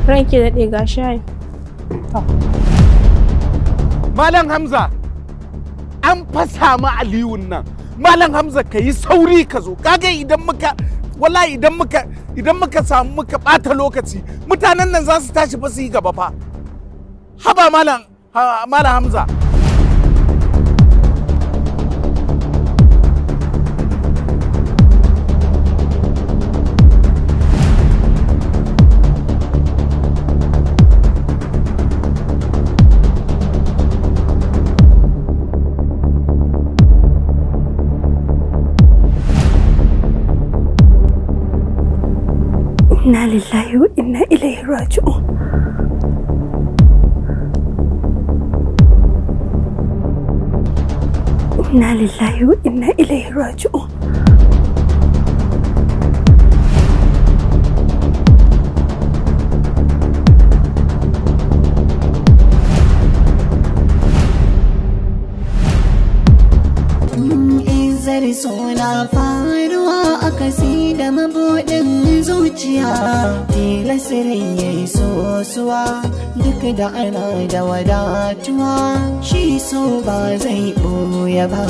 Ranki daɗe ga shayi. Malam Hamza, an fasa mu Aliyun nan. Malam Hamza ka yi sauri ka zo. Kaga idan muka samu muka ɓata lokaci, mutanen nan za su tashi fa su yi gaba fa. Haba Malam Hamza. Inna lillahi wa inna ilaihi raji'un. Inna lillahi wa inna ilaihi raji'un. Suna faruwa a kasi da mabuɗin zuciya, tilasirin ya yi sosuwa duk da ana da wadatuwa, shi so ba zai ɓoye ba.